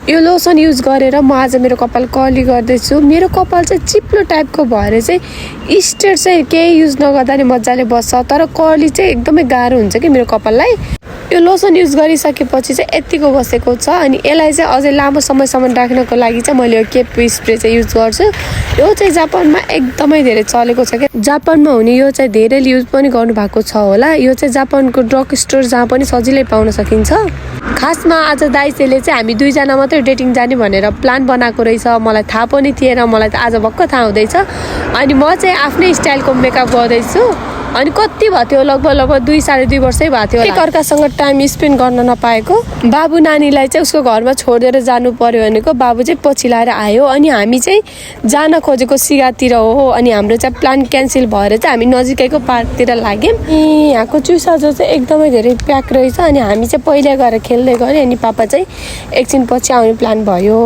यो lotion use गरेर म आज मेरो कपाल कर्ली गर्दैछु। मेरो कपाल चाहिँ चिप्लो टाइपको भएर चाहिँ स्ट्रेट चाहिँ केही युज नगर्दा नि मजाले बस्छ, तर कर्ली चाहिँ एकदमै गाह्रो हुन्छ कि मेरो कपाललाई। यो लोसन युज गरिसकेपछि चाहिँ यतिको बसेको छ। अनि यसलाई चाहिँ अझै लामो समयसम्म राख्नको लागि चाहिँ मैले यो केप स्प्रे चाहिँ युज गर्छु। यो चाहिँ जापानमा एकदमै धेरै चलेको छ क्या। जापानमा हुने यो चाहिँ धेरैले युज पनि गर्नुभएको छ होला। यो चाहिँ जापानको ड्रग स्टोर जहाँ पनि सजिलै पाउन सकिन्छ। खासमा आज दाइसेले चाहिँ हामी दुईजना मात्रै डेटिङ जाने भनेर प्लान बनाएको रहेछ। मलाई थाहा पनि थिएन, मलाई त आज भक्क थाहा हुँदैछ। अनि म चाहिँ आफ्नै स्टाइलको मेकअप गर्दैछु। अनि कति भयो थियो, लगभग 2-2.5 वर्षै भएको थियो एकअर्कासँग टाइम स्पेन्ड गर्न नपाएको। बाबु नानीलाई चाहिँ उसको घरमा छोडेर जानु पर्यो भनेको बाबु चाहिँ पछि लाएर आयो। अनि हामी चाहिँ जान खोजेको सिगातिर हो। अनि हाम्रो चाहिँ प्लान क्यान्सल भएर चाहिँ हामी नजिकैको पार्कतिर लाग्यौँ। यहाँको चुसा जो चाहिँ एकदमै धेरै प्याक रहेछ। अनि हामी चाहिँ पहिला गएर खेल्दै गऱ्यौँ। अनि पापा चाहिँ एकछिन पछि आउने प्लान भयो।